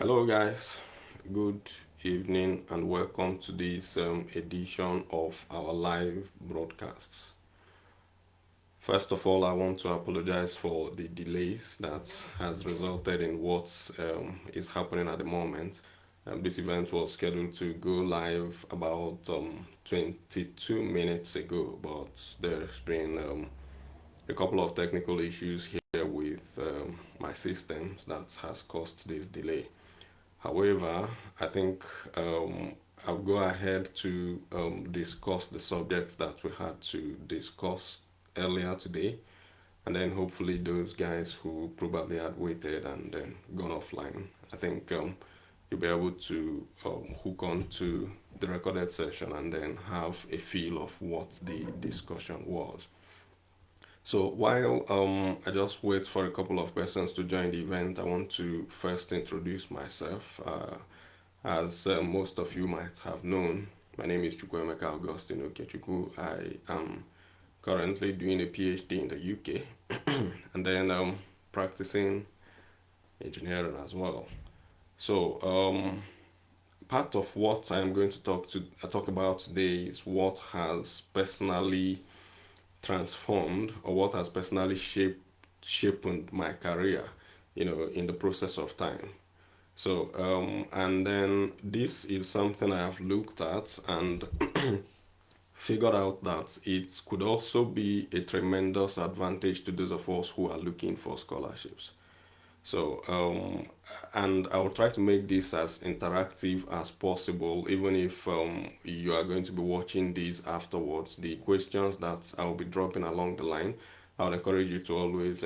Hello, guys. Good evening, and welcome to this edition of our live broadcasts. First of all, I want to apologize for the delays that has resulted in what is happening at the moment. This event was scheduled to go live about 22 minutes ago, but there's been a couple of technical issues here with my systems that has caused this delay. However, I think I'll go ahead to discuss the subjects that we had to discuss earlier today, and then hopefully those guys who probably had waited and then gone offline, I think you'll be able to hook on to the recorded session and then have a feel of what the discussion was. So while I just wait for a couple of persons to join the event, I want to first introduce myself. As most of you might have known, my name is Chukwuemeka Augustine Okechukwu. I am currently doing a PhD in the UK and then practicing engineering as well. So part of what I'm going to talk about today is what has personally transformed or what has personally shaped my career, in the process of time. So, and then this is something I have looked at and figured out that it could also be a tremendous advantage to those of us who are looking for scholarships. So, and I'll try to make this as interactive as possible, even if you are going to be watching these afterwards. The questions that I'll be dropping along the line, I would encourage you to always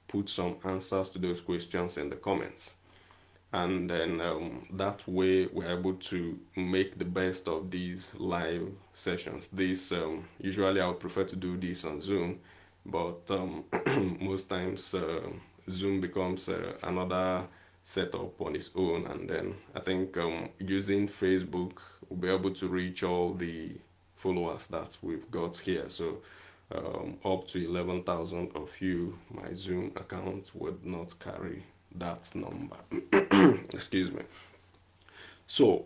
put some answers to those questions in the comments. And then that way we're able to make the best of these live sessions. This usually I would prefer to do this on Zoom, but most times Zoom becomes another setup on its own, and then I think using Facebook we'll be able to reach all the followers that we've got here. So up to 11,000 of you, my Zoom account would not carry that number. Excuse me. So,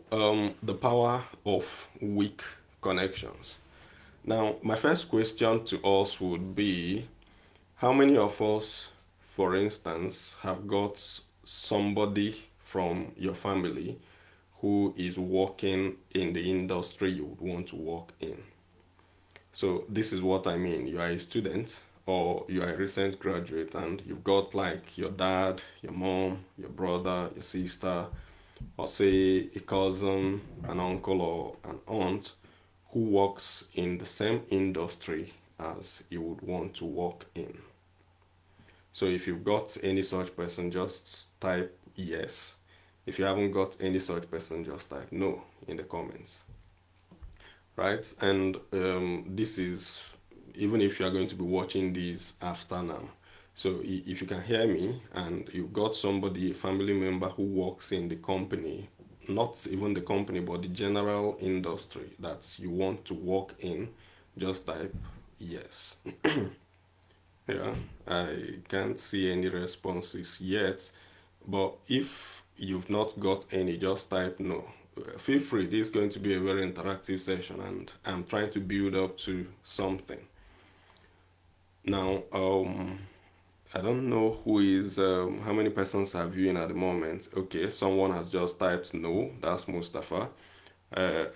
the power of weak connections. Now, my first question to us would be, how many of us, for instance, have got somebody from your family who is working in the industry you would want to work in? So this is what I mean. You are a student or you are a recent graduate and you've got like your dad, your mom, your brother, your sister, or say a cousin, an uncle, or an aunt who works in the same industry as you would want to work in. So if you've got any such person, just type yes. If you haven't got any such person, just type no in the comments. Right? And this is even if you are going to be watching this after now. So if you can hear me and you've got somebody, a family member who works in the company, not even the company, but the general industry that you want to work in, just type yes. Yeah, I can't see any responses yet, but if you've not got any, just type no. Feel free, this is going to be a very interactive session and I'm trying to build up to something. Now, I don't know how many persons are viewing at the moment. Okay, someone has just typed no, that's Mustafa.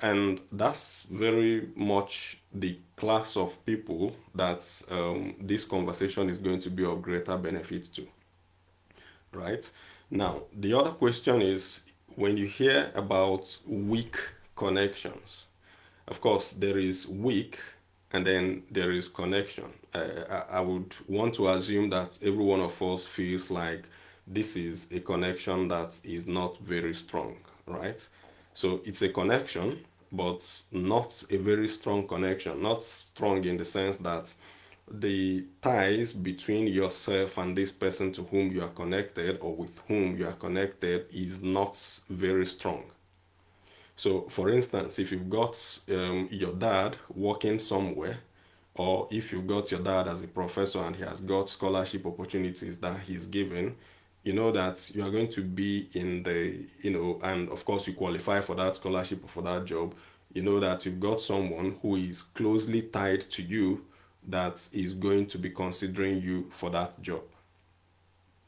And that's very much the class of people that this conversation is going to be of greater benefit to, right? Now, the other question is, when you hear about weak connections, of course, there is weak and then there is connection. I would want to assume that every one of us feels like this is a connection that is not very strong, right? So it's a connection, but not a very strong connection. Not strong in the sense that the ties between yourself and this person to whom you are connected or with whom you are connected is not very strong. So, for instance, if you've got your dad working somewhere, or if you've got your dad as a professor and he has got scholarship opportunities that he's given, you know that you are going to be in the, and of course you qualify for that scholarship or for that job, you know that you've got someone who is closely tied to you that is going to be considering you for that job,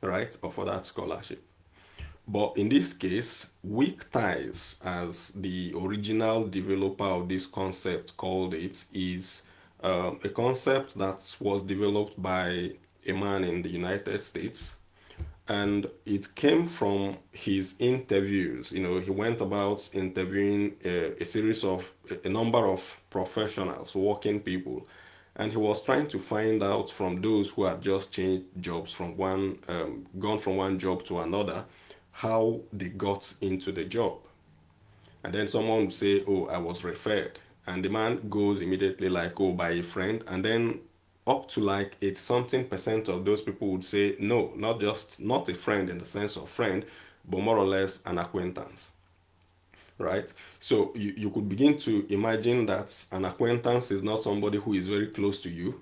right? Or for that scholarship. But in this case, weak ties, as the original developer of this concept called it, is a concept that was developed by a man in the United States, and it came from his interviews. He went about interviewing a series of a number of professionals, working people, and he was trying to find out from those who had just changed jobs from gone from one job to another, how they got into the job. And then someone would say, "Oh, I was referred," and the man goes immediately like, "Oh, by a friend," and then up to like 80 something percent of those people would say, "No, not a friend in the sense of friend, but more or less an acquaintance." Right? So you could begin to imagine that an acquaintance is not somebody who is very close to you.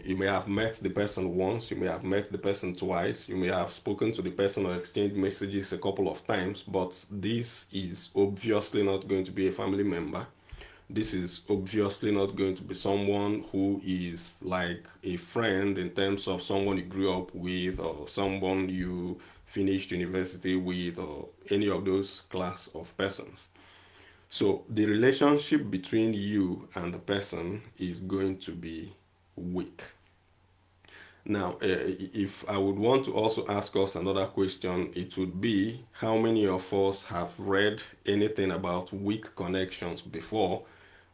You may have met the person once, you may have met the person twice, you may have spoken to the person or exchanged messages a couple of times, but this is obviously not going to be a family member. This is obviously not going to be someone who is like a friend in terms of someone you grew up with or someone you finished university with or any of those class of persons. So the relationship between you and the person is going to be weak. Now, if I would want to also ask us another question, it would be how many of us have read anything about weak connections before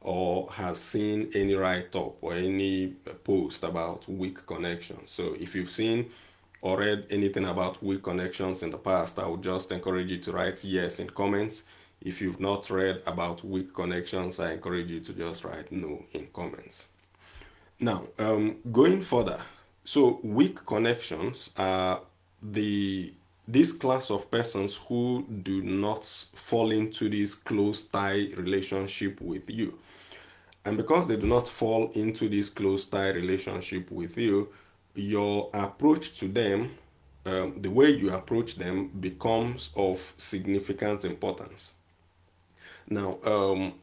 or has seen any write up or any post about weak connections? So, if you've seen or read anything about weak connections in the past, I would just encourage you to write yes in comments. If you've not read about weak connections, I encourage you to just write no in comments. Now, going further, so weak connections are the this class of persons who do not fall into this close tie relationship with you. And because they do not fall into this close tie relationship with you, your approach to them, the way you approach them, becomes of significant importance. Now,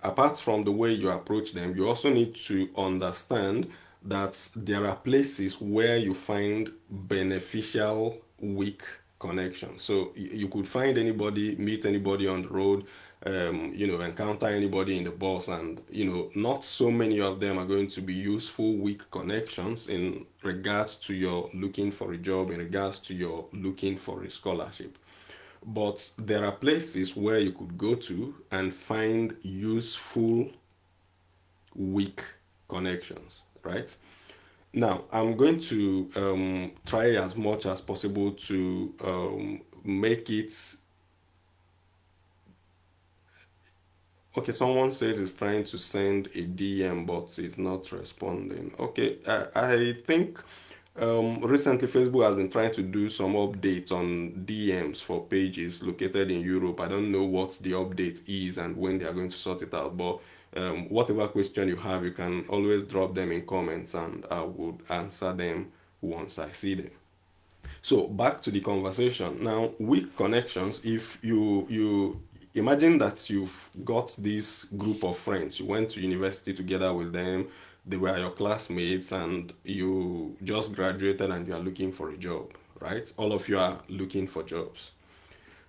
apart from the way you approach them, you also need to understand that there are places where you find beneficial weak connections. So you could find anybody, meet anybody on the road, encounter anybody in the bus, and not so many of them are going to be useful weak connections in regards to your looking for a job, in regards to your looking for a scholarship. But there are places where you could go to and find useful weak connections, right? Now, I'm going to try as much as possible to make it. Okay, someone says it's trying to send a DM, but it's not responding. Okay, I think recently Facebook has been trying to do some updates on DMs for pages located in Europe. I don't know what the update is and when they are going to sort it out, but whatever question you have, you can always drop them in comments and I would answer them once I see them. So back to the conversation. Now, weak connections, if you imagine that you've got this group of friends, you went to university together with them, they were your classmates, and you just graduated and you are looking for a job, right? All of you are looking for jobs.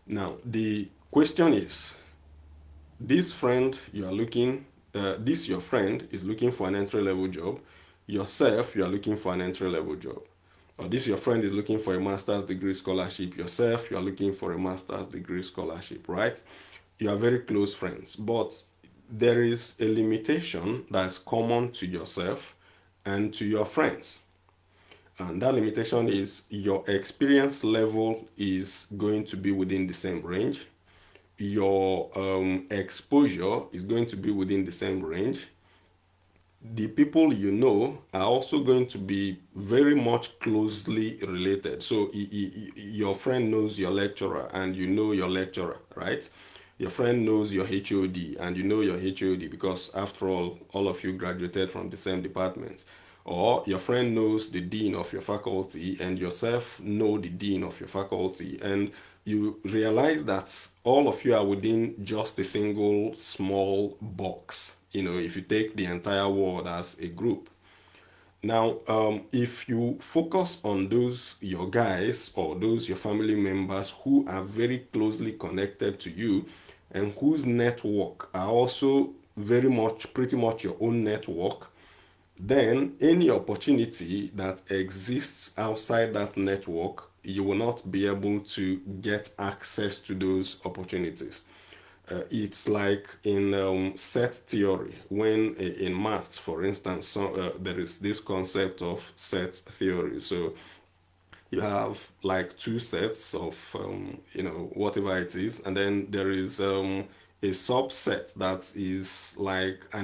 Now, the question is, this friend you are looking, this your friend is looking for an entry level job. Yourself, you are looking for an entry level job. Or this your friend is looking for a master's degree scholarship. Yourself, you are looking for a master's degree scholarship, right? You are very close friends, but there is a limitation that's common to yourself and to your friends. And that limitation is your experience level is going to be within the same range. Your exposure is going to be within the same range. The people you know are also going to be very much closely related. So your friend knows your lecturer and you know your lecturer, right? Your friend knows your HOD and you know your HOD because after all of you graduated from the same department. or your friend knows the dean of your faculty and yourself know the dean of your faculty, and you realize that all of you are within just a single small box, if you take the entire world as a group. Now, if you focus on those your guys or those your family members who are very closely connected to you and whose network are also very much pretty much your own network, then any opportunity that exists outside that network, you will not be able to get access to those opportunities. It's like in set theory, when in maths, for instance, there is this concept of set theory. So you have like two sets of whatever it is, and then there is a subset that is like a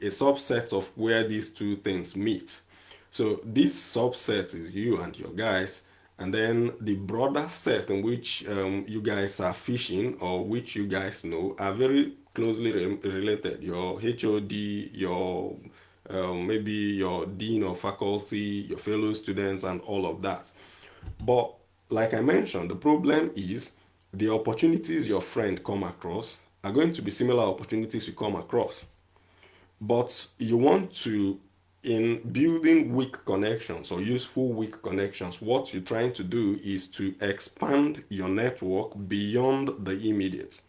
subset of where these two things meet. So this subset is you and your guys, and then the broader set in which you guys are fishing, or which you guys know, are very closely related. Your HOD, your maybe your dean of faculty, your fellow students, and all of that. But like I mentioned, the problem is the opportunities your friend come across are going to be similar opportunities you come across. But you want to, in building weak connections or useful weak connections, what you're trying to do is to expand your network beyond the immediate.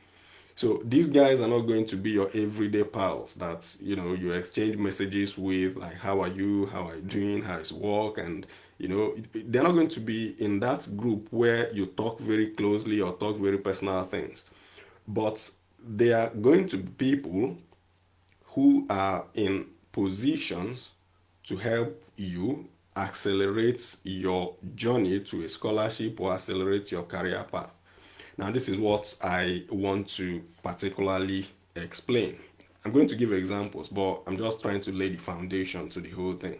So these guys are not going to be your everyday pals that you exchange messages with, like how are you, how are you doing, how is work, and they're not going to be in that group where you talk very closely or talk very personal things. But they are going to be people who are in positions to help you accelerate your journey to a scholarship or accelerate your career path. Now, this is what I want to particularly explain. I'm going to give examples, but I'm just trying to lay the foundation to the whole thing.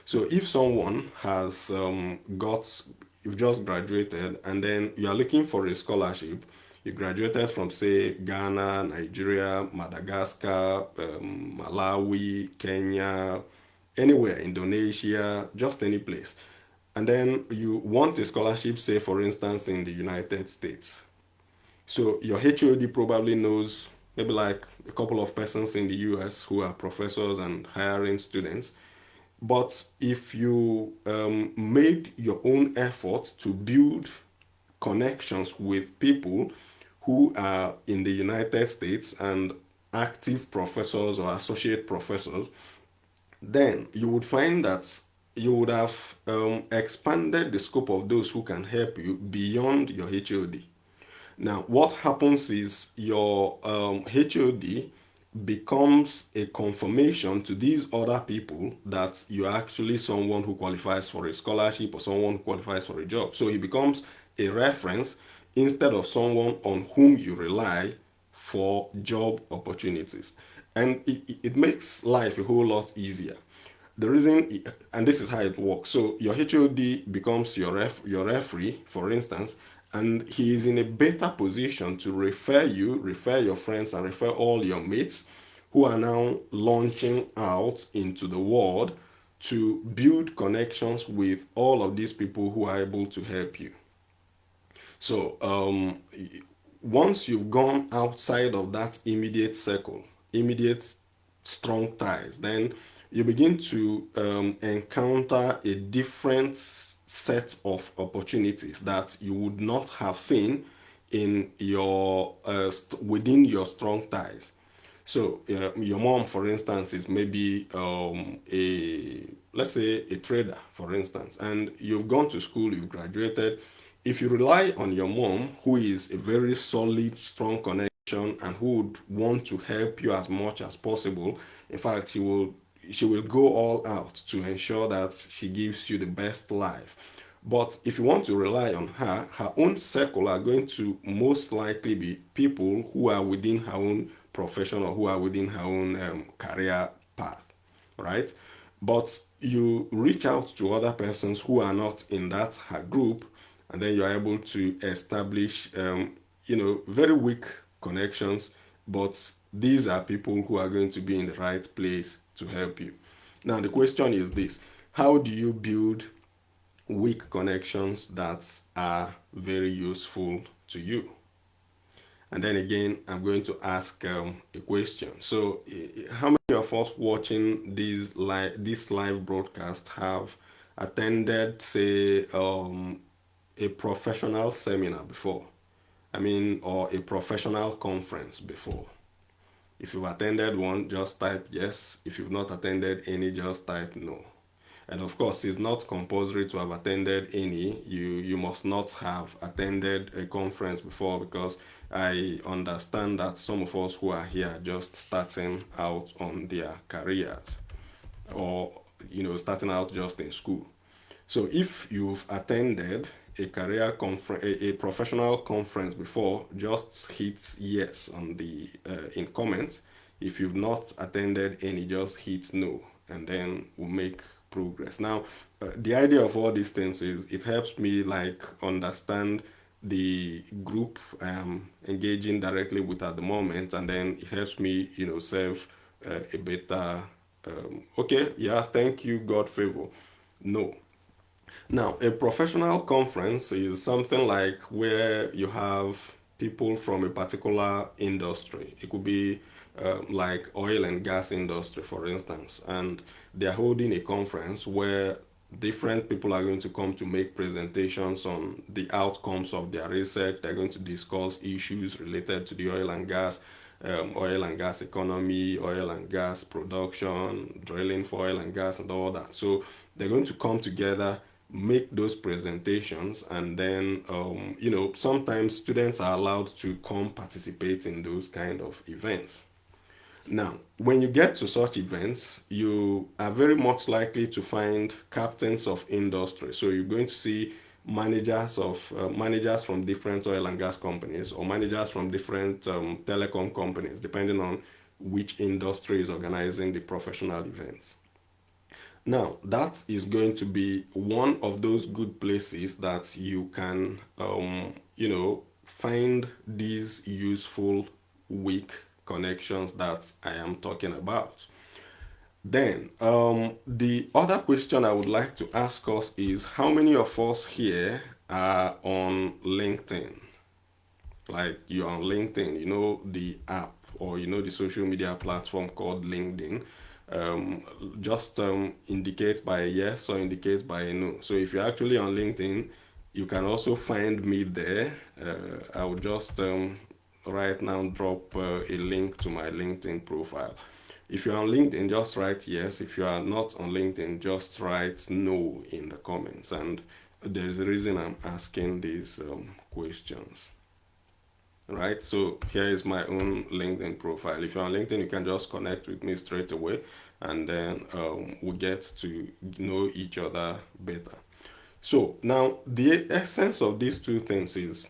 So, if someone has you've just graduated, and then you are looking for a scholarship, you graduated from, say, Ghana, Nigeria, Madagascar, Malawi, Kenya, anywhere, Indonesia, just any place. And then you want a scholarship, say, for instance, in the United States. So your HOD probably knows maybe like a couple of persons in the US who are professors and hiring students. But if you made your own effort to build connections with people who are in the United States and active professors or associate professors, then you would find that you would have expanded the scope of those who can help you beyond your HOD. Now, what happens is your HOD becomes a confirmation to these other people that you're actually someone who qualifies for a scholarship or someone who qualifies for a job. So he becomes a reference instead of someone on whom you rely for job opportunities. And it makes life a whole lot easier. The reason, and this is how it works. So your HOD becomes your referee, for instance, and he is in a better position to refer you, refer your friends, and refer all your mates who are now launching out into the world to build connections with all of these people who are able to help you. So once you've gone outside of that immediate circle, immediate strong ties, then you begin to encounter a different set of opportunities that you would not have seen in your within your strong ties. So your mom, for instance, is maybe a let's say a trader, for instance, and you've gone to school, you've graduated. If you rely on your mom, who is a very solid, strong connection and who would want to help you as much as possible, in fact, she will go all out to ensure that she gives you the best life. But if you want to rely on her, her own circle are going to most likely be people who are within her own profession or who are within her own career path, right? But you reach out to other persons who are not in that her group, and then you are able to establish, very weak connections. But these are people who are going to be in the right place to help you. Now, the question is this: how do you build weak connections that are very useful to you? And then again, I'm going to ask a question. So, how many of us watching this live broadcast have attended, say, a professional seminar before? I mean, or a professional conference before? If you've attended one, just type yes. If you've not attended any, just type no. And of course, it's not compulsory to have attended any. You must not have attended a conference before, because I understand that some of us who are here are just starting out on their careers, or starting out just in school. So if you've attended a career conference, a professional conference before, just hit yes on the in comments. If you've not attended any, just hit no, and then we'll make progress. Now, the idea of all these things is it helps me like understand the group I am engaging directly with at the moment, and then it helps me, serve a better. Okay, yeah, thank you, God favor. No. Now, a professional conference is something like where you have people from a particular industry. It could be like oil and gas industry, for instance, and they're holding a conference where different people are going to come to make presentations on the outcomes of their research. They're going to discuss issues related to the oil and gas economy, oil and gas production, drilling for oil and gas, and all that. So they're going to come together, make those presentations, and then sometimes students are allowed to come participate in those kind of events. Now, when you get to such events, you are very much likely to find captains of industry. So you're going to see managers from different oil and gas companies, or managers from different telecom companies, depending on which industry is organizing the professional events. Now, that is going to be one of those good places that you can, find these useful weak connections that I am talking about. Then, the other question I would like to ask us is, how many of us here are on LinkedIn? Like, you're on LinkedIn, the app, or the social media platform called LinkedIn. Just indicate by a yes or indicate by a no. So if you're actually on LinkedIn, you can also find me there. I will just right now drop a link to my LinkedIn profile. If you're on LinkedIn, just write yes. If you are not on LinkedIn, just write no in the comments. And there's a reason I'm asking these questions. Right, so here is my own LinkedIn profile. If you're on LinkedIn, you can just connect with me straight away, and then we get to know each other better. So now the essence of these two things is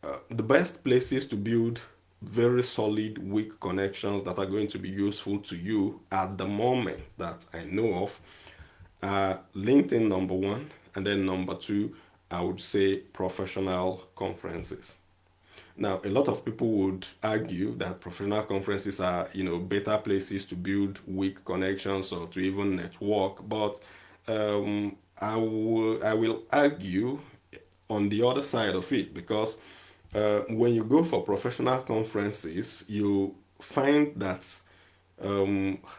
the best places to build very solid, weak connections that are going to be useful to you at the moment that I know of are LinkedIn, number one, and then number two, I would say professional conferences. Now, a lot of people would argue that professional conferences are, better places to build weak connections or to even network. But I will argue on the other side of it, because when you go for professional conferences, you find that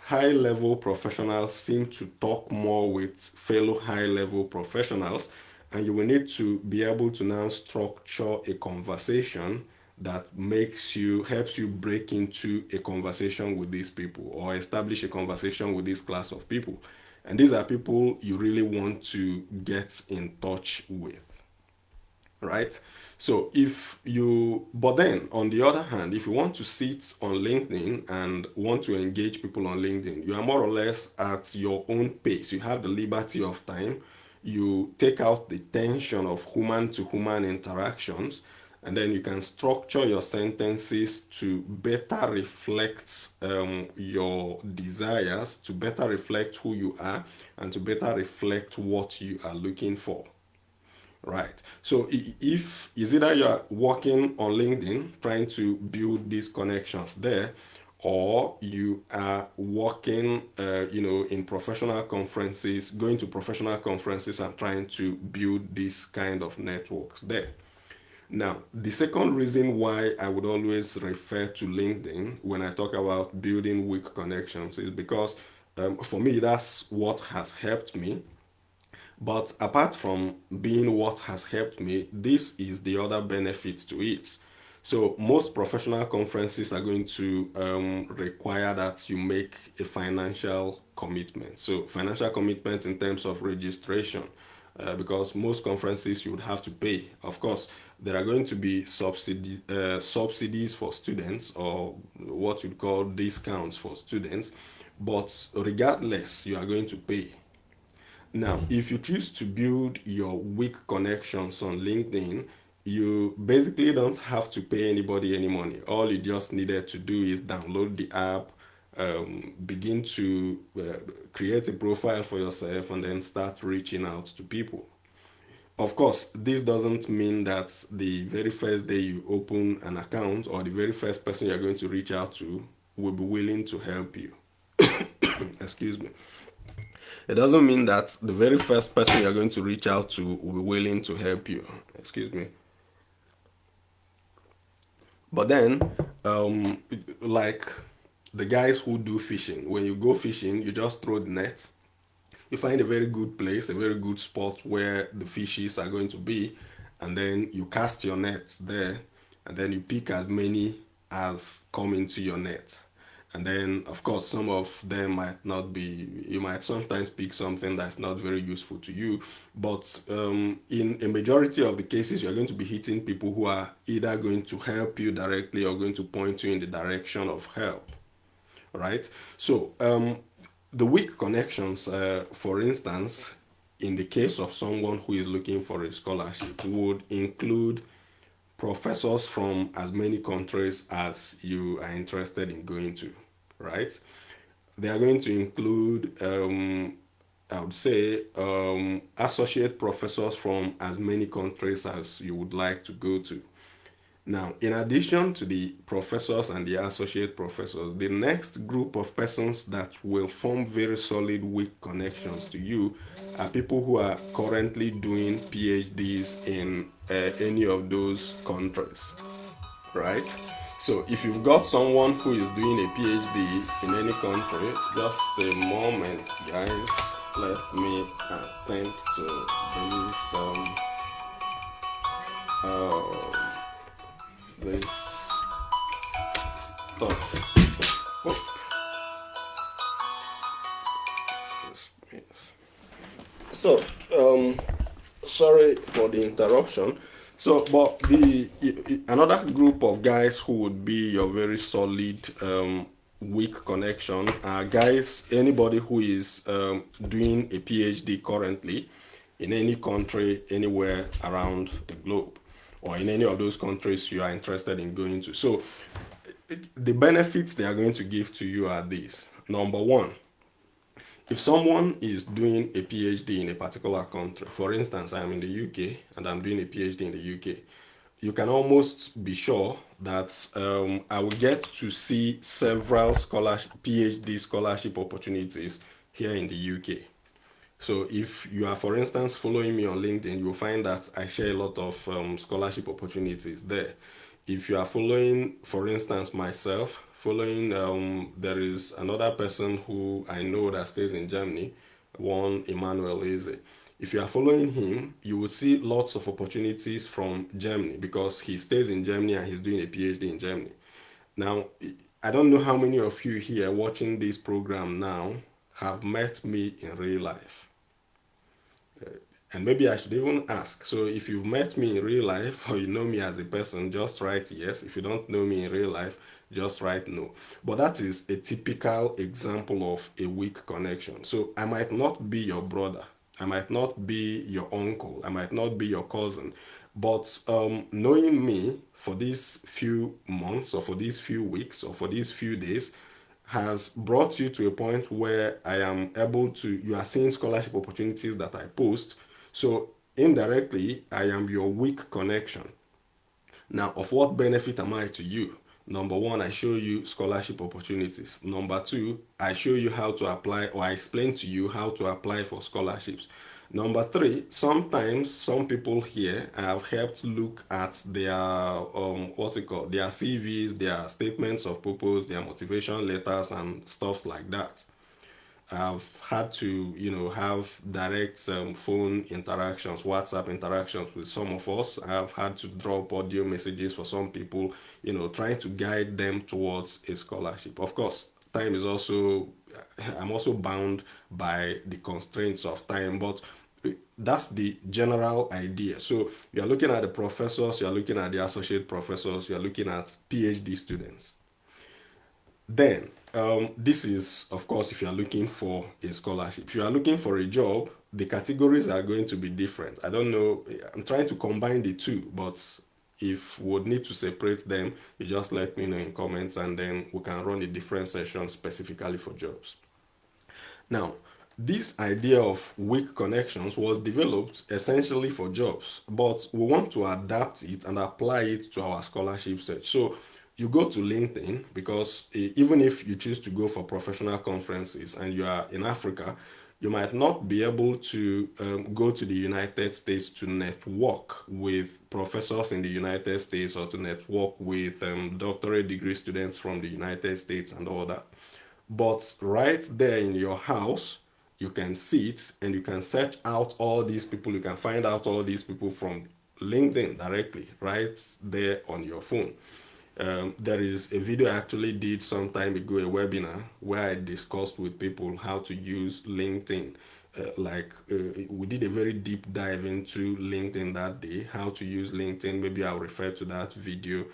high level professionals seem to talk more with fellow high level professionals, and you will need to be able to now structure a conversation that helps you break into a conversation with these people, or establish a conversation with this class of people. And these are people you really want to get in touch with, right? So but then on the other hand, if you want to sit on LinkedIn and want to engage people on LinkedIn, you are more or less at your own pace. You have the liberty of time. You take out the tension of human to human interactions, and then you can structure your sentences to better reflect your desires, to better reflect who you are, and to better reflect what you are looking for. Right. So if is either you're working on LinkedIn, trying to build these connections there, or you are working, in professional conferences, going to professional conferences and trying to build this kind of networks there. Now, the second reason why I would always refer to LinkedIn when I talk about building weak connections is because for me, that's what has helped me. But apart from being what has helped me, this is the other benefit to it. So most professional conferences are going to require that you make a financial commitment. So financial commitment in terms of registration, because most conferences you would have to pay. Of course, there are going to be subsidies for students, or what you'd call discounts for students, but regardless, you are going to pay. Now, if you choose to build your weak connections on LinkedIn, you basically don't have to pay anybody any money. All you just needed to do is download the app, begin to create a profile for yourself, and then start reaching out to people. Of course, this doesn't mean that the very first day you open an account or the very first person you're going to reach out to will be willing to help you. Excuse me. It doesn't mean that the very first person you're going to reach out to will be willing to help you. Excuse me. But then, um, like the guys who do fishing, when you go fishing, you just throw the net. You find a very good place, a very good spot where the fishes are going to be, and then you cast your net there, and then you pick as many as come into your net. And then, of course, some of them might not be, you might sometimes pick something that's not very useful to you. But in a majority of the cases, you're going to be hitting people who are either going to help you directly or going to point you in the direction of help. Right? So, the weak connections, for instance, in the case of someone who is looking for a scholarship, would include professors from as many countries as you are interested in going to, right? They are going to include, I would say, associate professors from as many countries as you would like to go to. Now, in addition to the professors and the associate professors, the next group of persons that will form very solid, weak connections to you are people who are currently doing PhDs in any of those countries, right? So, if you've got someone who is doing a PhD in any country, just a moment, guys, let me attend to this. This stuff. So, sorry for the interruption. So, but the another group of guys who would be your very solid weak connection are guys, anybody who is doing a PhD currently in any country, anywhere around the globe, or in any of those countries you are interested in going to. So, the benefits they are going to give to you are these. Number one, if someone is doing a PhD in a particular country, for instance, I'm in the UK and I'm doing a PhD in the UK, you can almost be sure that I will get to see several PhD scholarship opportunities here in the UK. So if you are, for instance, following me on LinkedIn, you'll find that I share a lot of scholarship opportunities there. If you are following, for instance, myself, following, there is another person who I know that stays in Germany, one Emmanuel Eze. If you are following him, you will see lots of opportunities from Germany because he stays in Germany and he's doing a PhD in Germany. Now, I don't know how many of you here watching this program now have met me in real life. And maybe I should even ask. So if you've met me in real life or you know me as a person, just write yes. If you don't know me in real life, just write no. But that is a typical example of a weak connection. So I might not be your brother. I might not be your uncle. I might not be your cousin. But knowing me for these few months or for these few weeks or for these few days has brought you to a point where I am able to, you are seeing scholarship opportunities that I post. So indirectly, I am your weak connection. Now, of what benefit am I to you? Number one, I show you scholarship opportunities. Number two, I show you how to apply, or I explain to you how to apply for scholarships. Number three, sometimes some people here I have helped look at their what's it called, their CVs, their statements of purpose, their motivation letters, and stuffs like that. I've had to, have direct phone interactions, WhatsApp interactions with some of us. I've had to drop audio messages for some people, trying to guide them towards a scholarship. Of course, time is also, I'm also bound by the constraints of time, but that's the general idea. So you're looking at the professors, you're looking at the associate professors, you're looking at PhD students. Then, this is, of course, if you are looking for a scholarship. If you are looking for a job, the categories are going to be different. I don't know, I'm trying to combine the two, but if we would need to separate them, you just let me know in comments and then we can run a different session specifically for jobs. Now, this idea of weak connections was developed essentially for jobs, but we want to adapt it and apply it to our scholarship search. So you go to LinkedIn because even if you choose to go for professional conferences and you are in Africa, you might not be able to go to the United States to network with professors in the United States or to network with doctorate degree students from the United States and all that. But right there in your house, you can see it and you can search out all these people. You can find out all these people from LinkedIn directly, right there on your phone. There is a video I actually did some time ago, a webinar where I discussed with people how to use LinkedIn. We did a very deep dive into LinkedIn that day, how to use LinkedIn. Maybe I'll refer to that video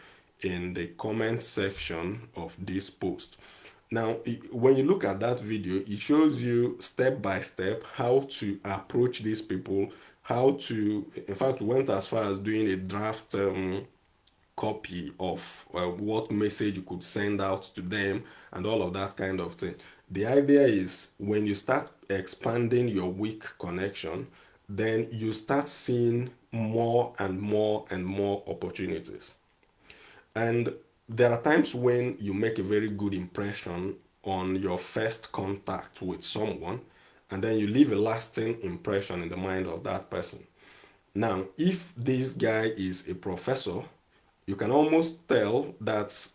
in the comment section of this post. Now, when you look at that video, it shows you step by step how to approach these people, how to, in fact, we went as far as doing a draft copy of what message you could send out to them and all of that kind of thing. The idea is when you start expanding your weak connection, then you start seeing more and more and more opportunities. And there are times when you make a very good impression on your first contact with someone, and then you leave a lasting impression in the mind of that person. Now, if this guy is a professor, you can almost tell that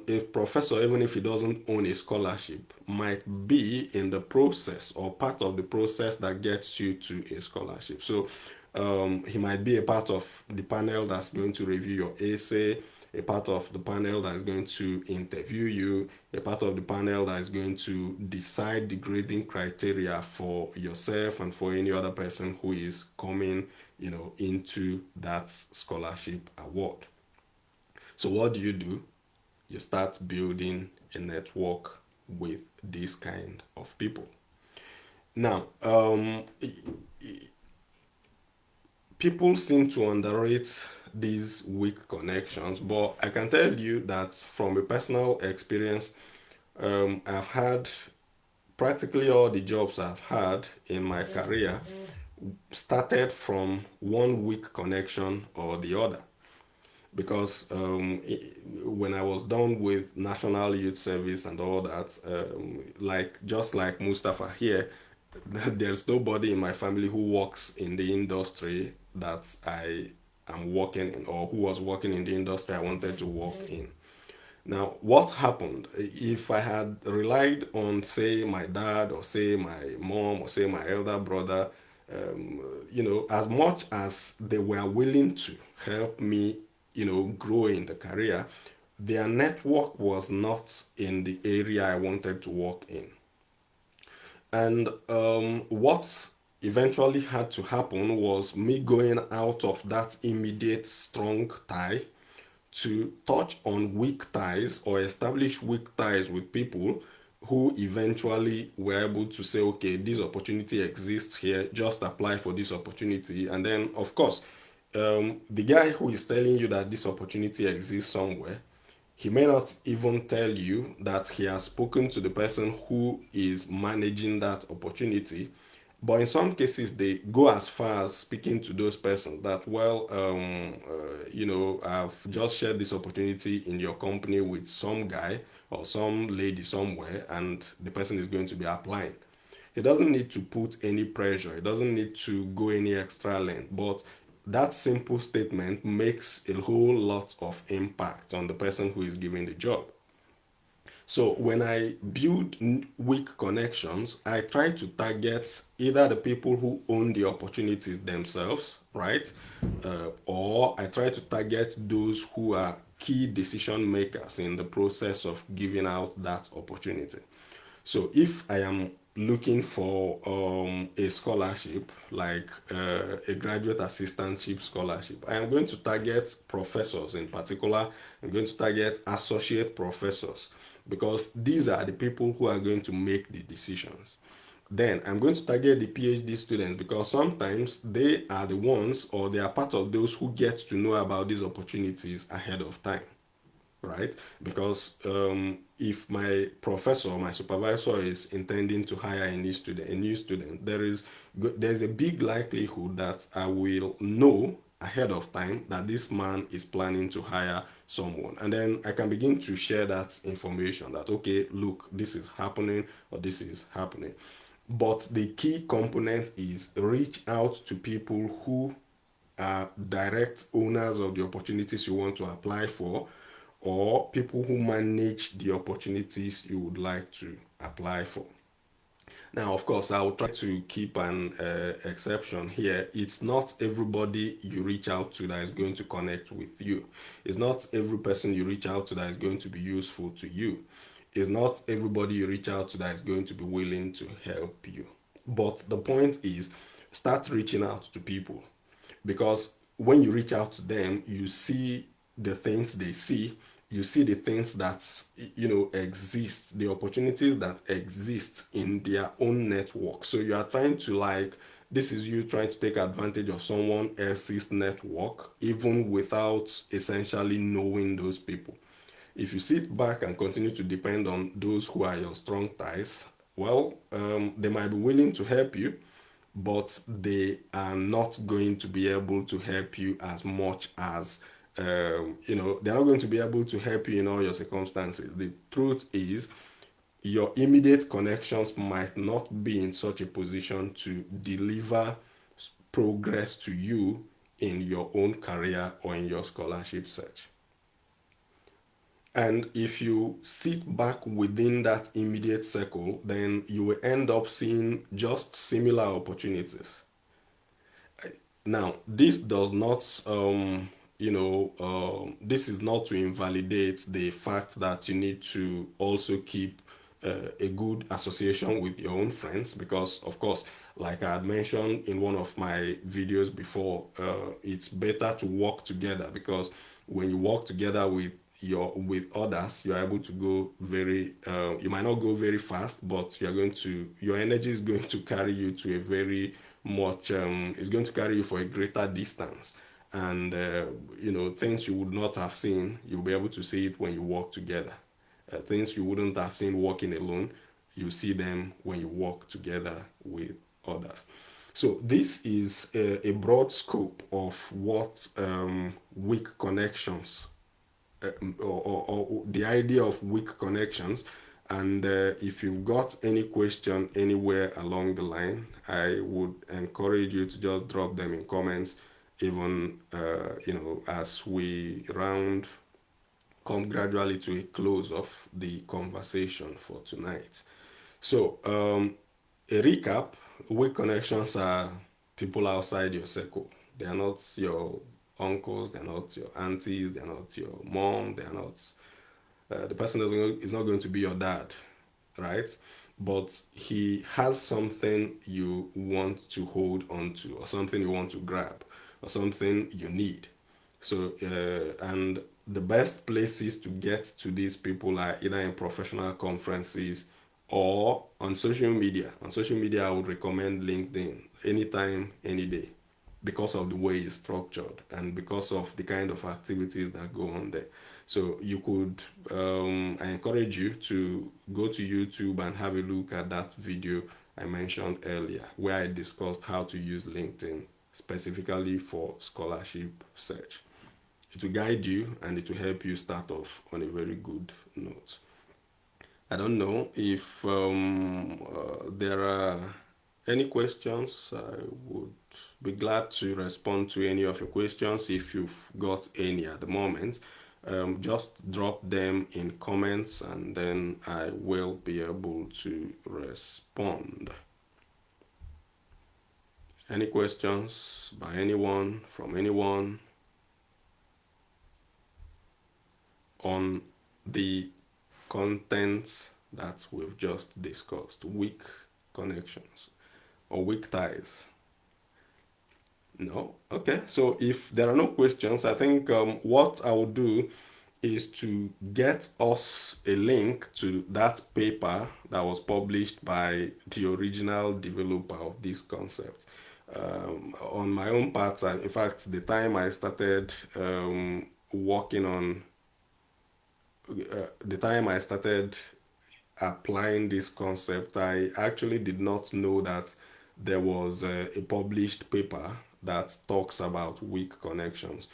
a professor, even if he doesn't own a scholarship, might be in the process or part of the process that gets you to a scholarship. So he might be a part of the panel that's going to review your essay, a part of the panel that is going to interview you, a part of the panel that is going to decide the grading criteria for yourself and for any other person who is coming, into that scholarship award. So what do? You start building a network with this kind of people. Now, people seem to underrate these weak connections, but I can tell you that from a personal experience, I've had practically all the jobs I've had in my career started from one weak connection or the other. Because when I was done with National Youth Service and all that, just like Mustafa here, there's nobody in my family who works in the industry that I am working in, or who was working in the industry I wanted to work in. Now, what happened if I had relied on, say, my dad, or say my mom, or say my elder brother, as much as they were willing to help me, grow in the career, their network was not in the area I wanted to work in. And what eventually had to happen was me going out of that immediate strong tie to touch on weak ties or establish weak ties with people who eventually were able to say, okay, this opportunity exists here, just apply for this opportunity. And then, of course, the guy who is telling you that this opportunity exists somewhere, he may not even tell you that he has spoken to the person who is managing that opportunity, But in some cases, they go as far as speaking to those persons that, well, I've just shared this opportunity in your company with some guy or some lady somewhere, and the person is going to be applying. He doesn't need to put any pressure. He doesn't need to go any extra length. But that simple statement makes a whole lot of impact on the person who is giving the job. So when I build weak connections, I try to target either the people who own the opportunities themselves, right? Or I try to target those who are key decision makers in the process of giving out that opportunity. So if I am looking for a scholarship, like a graduate assistantship scholarship, I am going to target professors in particular. I'm going to target associate professors because these are the people who are going to make the decisions. Then I'm going to target the PhD students because sometimes they are the ones or they are part of those who get to know about these opportunities ahead of time, right? Because if my professor, my supervisor is intending to hire a new student, there's a big likelihood that I will know ahead of time that this man is planning to hire someone, and then I can begin to share that information that, okay, look, this is happening or this is happening. But the key component is reach out to people who are direct owners of the opportunities you want to apply for, or people who manage the opportunities you would like to apply for. Now, of course, I will try to keep an exception here. It's not everybody you reach out to that is going to connect with you. It's not every person you reach out to that is going to be useful to you. It's not everybody you reach out to that is going to be willing to help you. But the point is, start reaching out to people, because when you reach out to them, you see the things they see, you see the things that exist, the opportunities that exist in their own network. So you are trying to, like, this is you trying to take advantage of someone else's network even without essentially knowing those people. If you sit back and continue to depend on those who are your strong ties, well, they might be willing to help you, but they are not going to be able to help you as much as they're not going to be able to help you in all your circumstances. The truth is, your immediate connections might not be in such a position to deliver progress to you in your own career or in your scholarship search. And if you sit back within that immediate circle, then you will end up seeing just similar opportunities. Now, this does not, this is not to invalidate the fact that you need to also keep a good association with your own friends, because, of course, like I had mentioned in one of my videos before, it's better to work together, because when you work together with others, you're able to go very you might not go very fast, but your energy is going to carry you to a very much it's going to carry you for a greater distance. And things you would not have seen, you'll be able to see it when you work together. Things you wouldn't have seen working alone, you see them when you work together with others. So this is a broad scope of what weak connections or the idea of weak connections. And if you've got any question anywhere along the line, I would encourage you to just drop them in comments, even as we come gradually to a close of the conversation for tonight. So a recap: weak connections are people outside your circle. They are not your uncles, they're not your aunties, they're not your mom, they're not the person is not going to be your dad, right? But he has something you want to hold on to, or something you want to grab, or something you need. So and the best places to get to these people are either in professional conferences or on social media. On social media, I would recommend LinkedIn anytime, any day, because of the way it's structured and because of the kind of activities that go on there. So you could, I encourage you to go to YouTube and have a look at that video I mentioned earlier, where I discussed how to use LinkedIn specifically for scholarship search. It will guide you and it will help you start off on a very good note. I don't know if there are any questions. I would be glad to respond to any of your questions if you've got any at the moment. Just drop them in comments and then I will be able to respond. Any questions by anyone, from anyone on the contents that we've just discussed? Weak connections or weak ties? No? Okay. So if there are no questions, I think what I will do is to get us a link to that paper that was published by the original developer of this concept. On my own part, in fact, the time I started working on, the time I started applying this concept, I actually did not know that there was a published paper that talks about weak connections.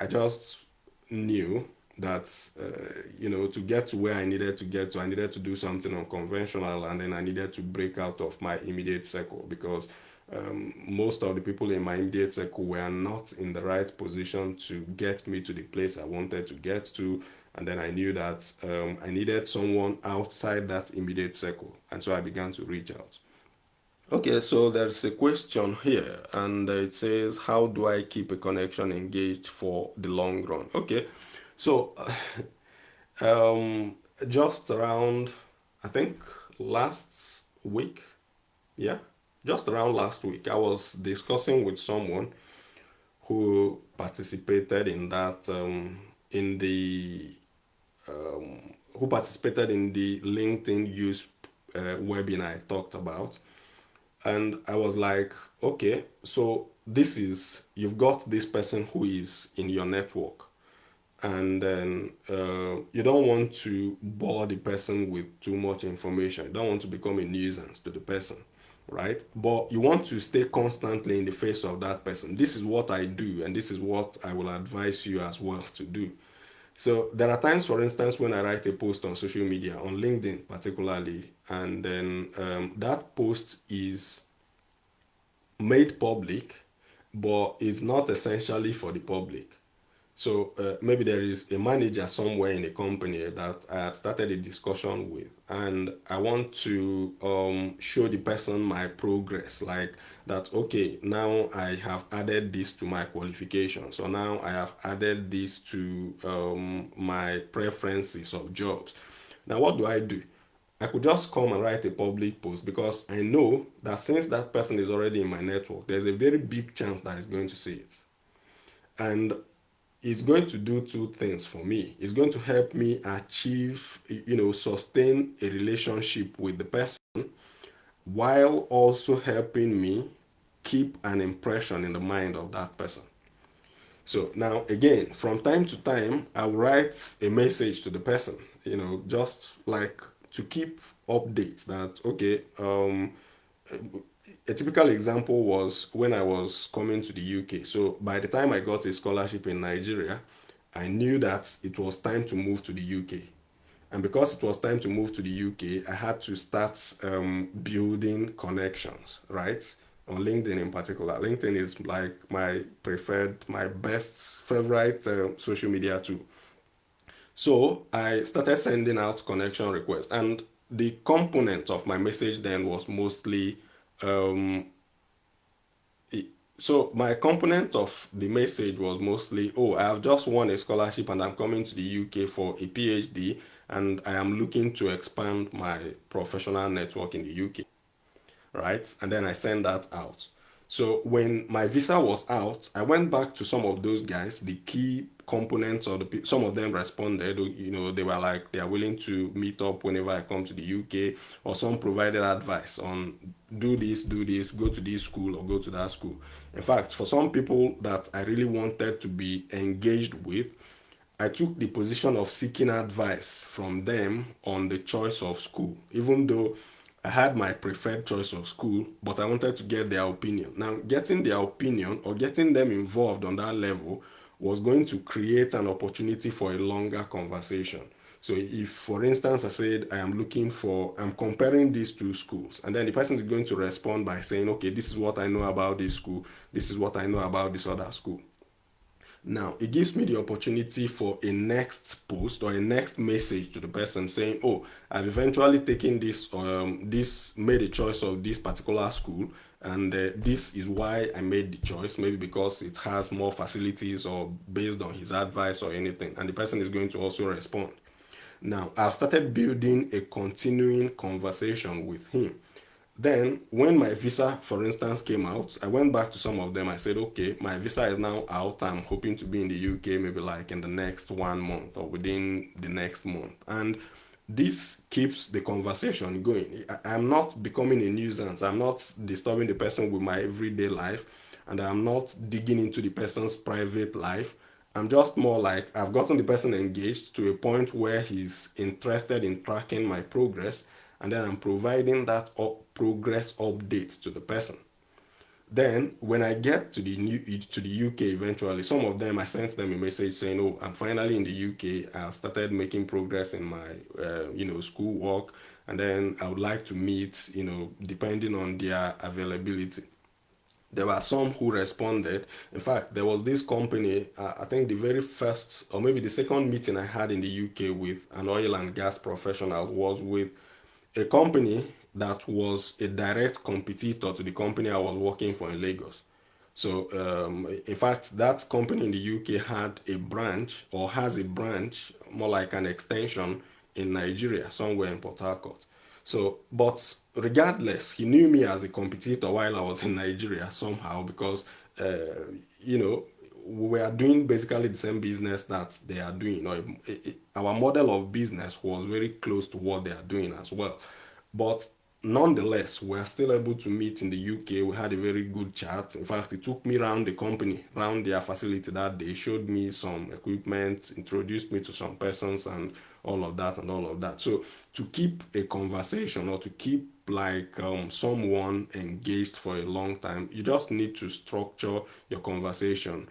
I just knew that to get to where I needed to get to, I needed to do something unconventional, and then I needed to break out of my immediate circle because most of the people in my immediate circle were not in the right position to get me to the place I wanted to get to. And then I knew that I needed someone outside that immediate circle. And so I began to reach out. Okay, so there's a question here, and it says, how do I keep a connection engaged for the long run? Okay, so um, just around, I think last week, yeah, just around last week, I was discussing with someone who participated in that, in the who participated in the LinkedIn use webinar I talked about. And I was like, okay, so you've got this person who is in your network. And then you don't want to bore the person with too much information. You don't want to become a nuisance to the person, right? But you want to stay constantly in the face of that person. This is what I do, and this is what I will advise you as well to do. So there are times, for instance, when I write a post on social media, on LinkedIn particularly, and then that post is made public, but it's not essentially for the public. So maybe there is a manager somewhere in a company that I had started a discussion with, and I want to show the person my progress, like that. Okay, now I have added this to my qualifications, so now I have added this to my preferences of jobs. Now, what do? I could just come and write a public post because I know that since that person is already in my network, there's a very big chance that he's going to see it. And it's going to do two things for me. It's going to help me achieve, sustain a relationship with the person while also helping me keep an impression in the mind of that person. So now, again, from time to time, I'll write a message to the person, just like to keep updates that, okay, a typical example was when I was coming to the UK. So by the time I got a scholarship in Nigeria, I knew that it was time to move to the UK. And because it was time to move to the UK, I had to start building connections, right? On LinkedIn in particular. LinkedIn is like my preferred, my best favorite social media tool. So I started sending out connection requests, and the component of my message then was mostly um, so my component of the message was mostly, oh, I have just won a scholarship and I'm coming to the UK for a PhD, and I am looking to expand my professional network in the UK, right? And then I sent that out. So when my visa was out, I went back to some of those guys, the key components of some of them responded, they were like, they are willing to meet up whenever I come to the UK, or some provided advice on do this, go to this school or go to that school. In fact, for some people that I really wanted to be engaged with, I took the position of seeking advice from them on the choice of school, even though I had my preferred choice of school, but I wanted to get their opinion. Now, getting their opinion or getting them involved on that level was going to create an opportunity for a longer conversation. So, if, for instance, I said I'm comparing these two schools, and then the person is going to respond by saying, okay, this is what I know about this school, this is what I know about this other school. Now, it gives me the opportunity for a next post or a next message to the person saying, "Oh, I've eventually taken this made a choice of this particular school, and this is why I made the choice. Maybe because it has more facilities, or based on his advice or anything." And the person is going to also respond. Now, I've started building a continuing conversation with him. Then, when my visa, for instance, came out, I went back to some of them. I said, okay, my visa is now out. I'm hoping to be in the UK maybe like in the next 1 month or within the next month. And this keeps the conversation going. I'm not becoming a nuisance. I'm not disturbing the person with my everyday life. And I'm not digging into the person's private life. I'm just more like I've gotten the person engaged to a point where he's interested in tracking my progress, and then I'm providing that progress update to the person. Then when I get to the UK eventually, some of them I sent them a message saying, "Oh, I'm finally in the UK. I've started making progress in my school work, and then I would like to meet, depending on their availability." There were some who responded. In fact, there was this company, I think the very first or maybe the second meeting I had in the UK with an oil and gas professional was with a company that was a direct competitor to the company I was working for in Lagos. So, in fact, that company in the UK had a branch, or has a branch, more like an extension in Nigeria, somewhere in Port Harcourt. So, but regardless, he knew me as a competitor while I was in Nigeria somehow, because, you know, we were doing basically the same business that they are doing. Our model of business was very close to what they are doing as well. But nonetheless, we are still able to meet in the UK. We had a very good chat. In fact, it took me around the company, around their facility that day, showed me some equipment, introduced me to some persons, and all of that and all of that. So to keep a conversation, or to keep like someone engaged for a long time, you just need to structure your conversation.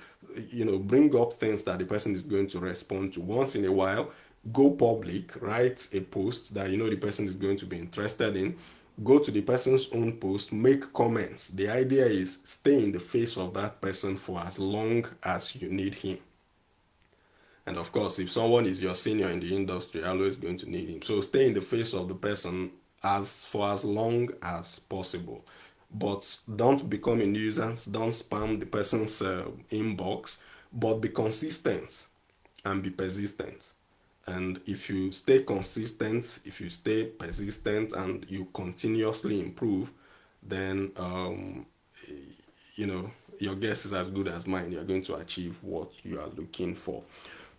Bring up things that the person is going to respond to once in a while. Go public, write a post that the person is going to be interested in. Go to the person's own post, make comments. The idea is stay in the face of that person for as long as you need him. And of course, if someone is your senior in the industry, you're always going to need him. So stay in the face of the person as long as possible. But don't become a nuisance. Don't spam the person's inbox. But be consistent and be persistent. And if you stay consistent, if you stay persistent, and you continuously improve, then your guess is as good as mine. You're going to achieve what you are looking for.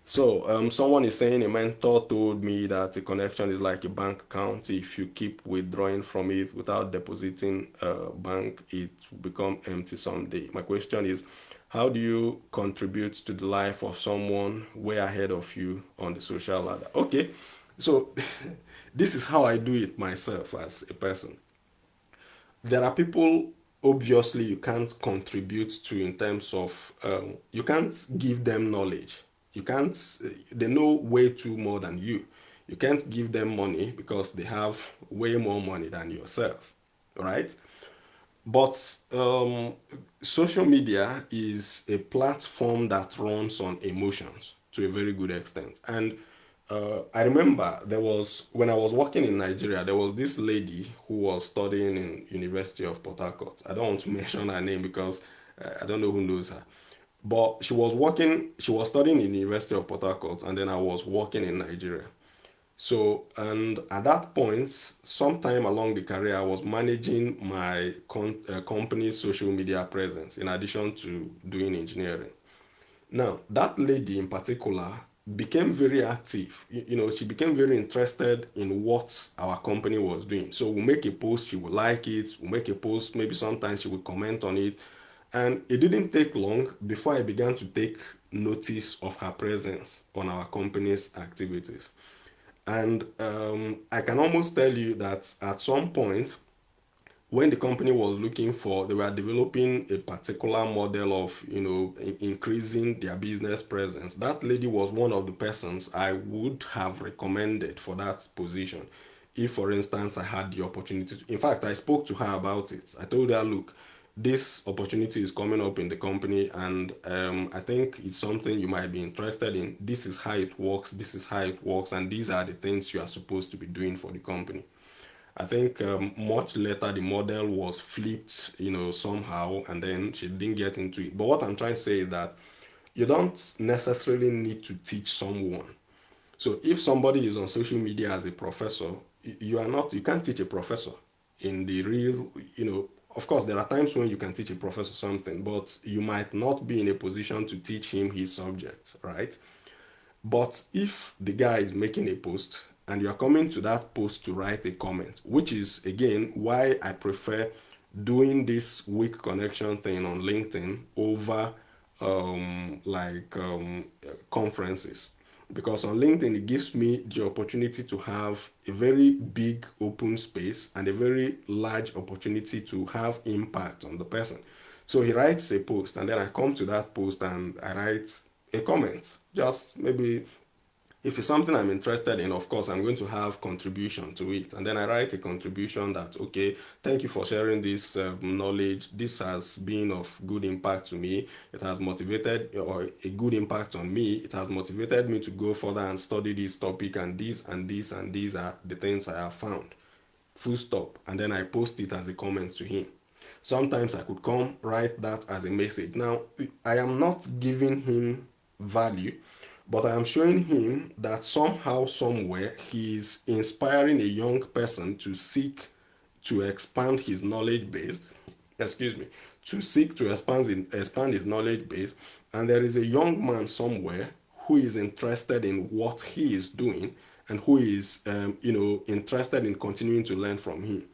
So, someone is saying a mentor told me that a connection is like a bank account. If you keep withdrawing from it without depositing bank, it will become empty someday. My question is, how do you contribute to the life of someone way ahead of you on the social ladder? Okay, so this is how I do it myself as a person. There are people, obviously, you can't contribute to, in terms of you can't give them knowledge. You can't, they know way too more than you. You can't give them money because they have way more money than yourself, right? But social media is a platform that runs on emotions to a very good extent. And I remember there was, when I was working in Nigeria, there was this lady who was studying in University of Port Harcourt. I don't want to mention her name because I don't know who knows her. But she was studying in the University of Port Harcourt, and then I was working in Nigeria. So, and at that point, sometime along the career, I was managing my company's social media presence in addition to doing engineering. Now, that lady in particular became very active. She became very interested in what our company was doing. So we'll make a post, she would like it. We'll make a post, maybe sometimes she would comment on it. And it didn't take long before I began to take notice of her presence on our company's activities. And I can almost tell you that at some point, when the company was looking for, they were developing a particular model of, increasing their business presence. That lady was one of the persons I would have recommended for that position. If, for instance, I had the opportunity to, in fact, I spoke to her about it. I told her, look, this opportunity is coming up in the company, and I think it's something you might be interested in. This is how it works, this is how it works, and these are the things you are supposed to be doing for the company. I think much later the model was flipped, somehow, and then she didn't get into it. But what I'm trying to say is that you don't necessarily need to teach someone. So if somebody is on social media as a professor, you can't teach a professor in the real, of course, there are times when you can teach a professor something, but you might not be in a position to teach him his subject, right? But if the guy is making a post and you're coming to that post to write a comment, which is again why I prefer doing this weak connection thing on LinkedIn over conferences. Because on LinkedIn, it gives me the opportunity to have a very big open space and a very large opportunity to have impact on the person. So he writes a post, and then I come to that post and I write a comment. Just maybe if it's something I'm interested in, of course, I'm going to have contribution to it. And then I write a contribution that, okay, thank you for sharing this knowledge. This has been of good impact to me. It has motivated, or a good impact on me. It has motivated me to go further and study this topic, and this and this and these are the things I have found. Full stop. And then I post it as a comment to him. Sometimes I could come write that as a message. Now, I am not giving him value, but I am showing him that somehow, somewhere, he is inspiring a young person to seek to expand his knowledge base. Excuse me, to seek to expand his knowledge base. And there is a young man somewhere who is interested in what he is doing and who is, interested in continuing to learn from him.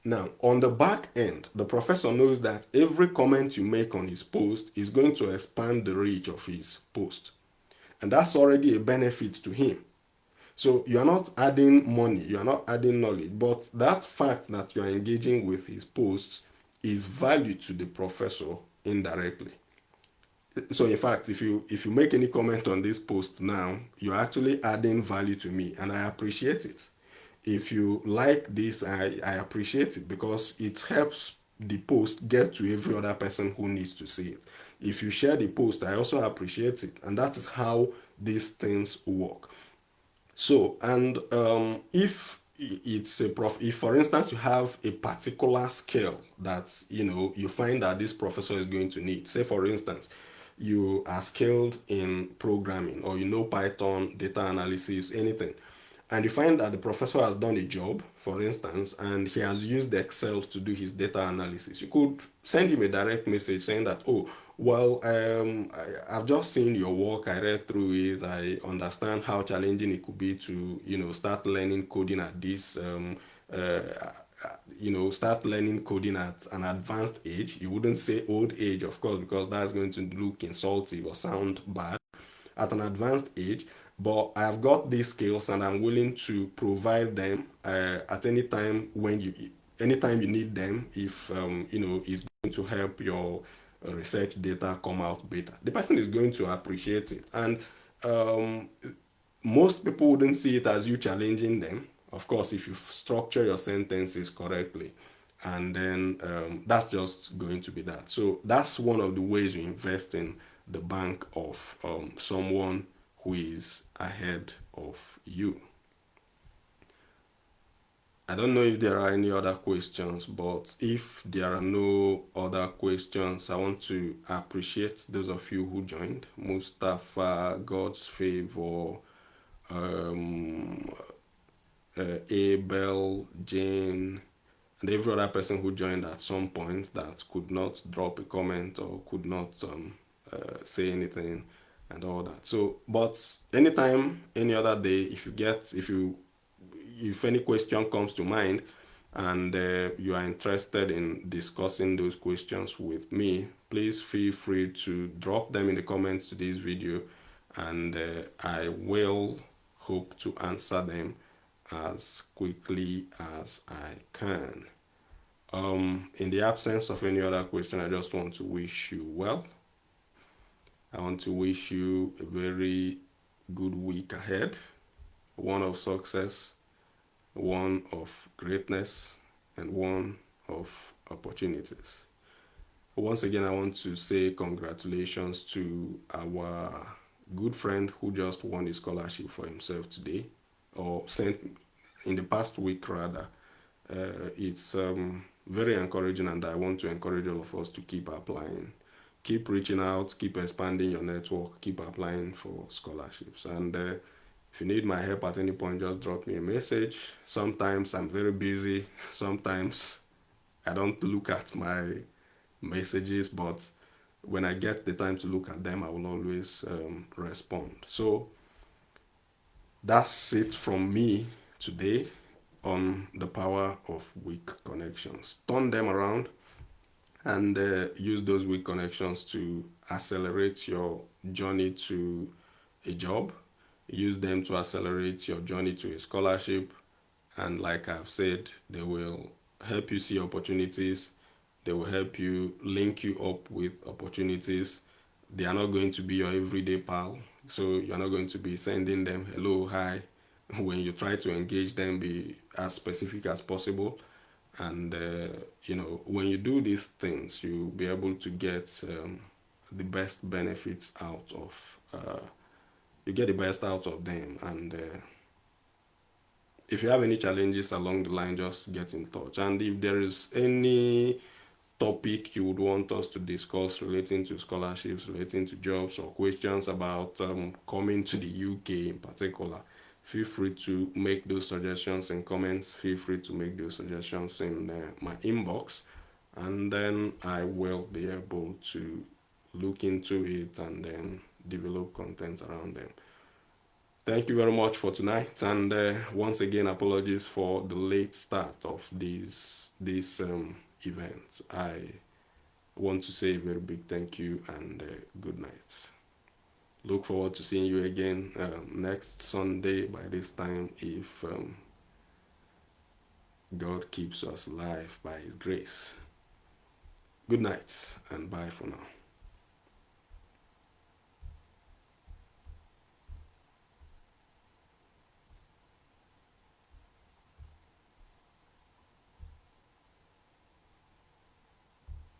Now, on the back end, the professor knows that every comment you make on his post is going to expand the reach of his post. And that's already a benefit to him. So you are not adding money, you are not adding knowledge, but that fact that you are engaging with his posts is value to the professor indirectly. So in fact, if you make any comment on this post now, you're actually adding value to me, and I appreciate it. If you like this, I appreciate it because it helps the post get to every other person who needs to see it. If you share the post, I also appreciate it, and that is how these things work. So, and if for instance you have a particular skill that you find that this professor is going to need, say for instance, you are skilled in programming or Python, data analysis, anything, and you find that the professor has done a job, for instance, and he has used Excel to do his data analysis, you could send him a direct message saying that, oh, well, I've just seen your work. I read through it. I understand how challenging it could be to, start learning coding at this, start learning coding at an advanced age. You wouldn't say old age, of course, because that's going to look insultive or sound bad. At an advanced age, but I've got these skills and I'm willing to provide them at anytime you need them. If it's going to help your research data come out better, the person is going to appreciate it. And um, most people wouldn't see it as you challenging them. Of course, if you structure your sentences correctly, and then that's just going to be that. So that's one of the ways you invest in the bank of someone who is ahead of you. I don't know if there are any other questions, but if there are no other questions, I want to appreciate those of you who joined. Mustafa, God's Favor, um, Abel, Jane, and every other person who joined at some point that could not drop a comment or could not say anything and all that. So, but anytime, any other day, if any question comes to mind and you are interested in discussing those questions with me, please feel free to drop them in the comments to this video, and I will hope to answer them as quickly as I can. In the absence of any other question, I just want to wish you well. I want to wish you a very good week ahead, one of success, one of greatness, and one of opportunities. Once again, I want to say congratulations to our good friend who just won a scholarship for himself today, or sent in the past week rather. It's very encouraging, and I want to encourage all of us to keep applying, keep reaching out, keep expanding your network, keep applying for scholarships. And if you need my help at any point, just drop me a message. Sometimes I'm very busy, sometimes I don't look at my messages, but when I get the time to look at them, I will always respond. So that's it from me today on the power of weak connections. Turn them around and use those weak connections to accelerate your journey to a job. Use them to accelerate your journey to a scholarship. And like I've said, they will help you see opportunities. They will help you link you up with opportunities. They are not going to be your everyday pal. So you're not going to be sending them hello, hi. When you try to engage them, be as specific as possible. And when you do these things, you'll be able to get the best benefits out of. You get the best out of them, and if you have any challenges along the line, just get in touch. And if there is any topic you would want us to discuss relating to scholarships, relating to jobs, or questions about coming to the UK in particular, feel free to make those suggestions in comments. Feel free to make those suggestions in my inbox, and then I will be able to look into it and then develop content around them. Thank you very much for tonight, and once again, apologies for the late start of this event. I want to say a very big thank you and good night. Look forward to seeing you again next Sunday by this time, if God keeps us alive by His grace. Good night and bye for now.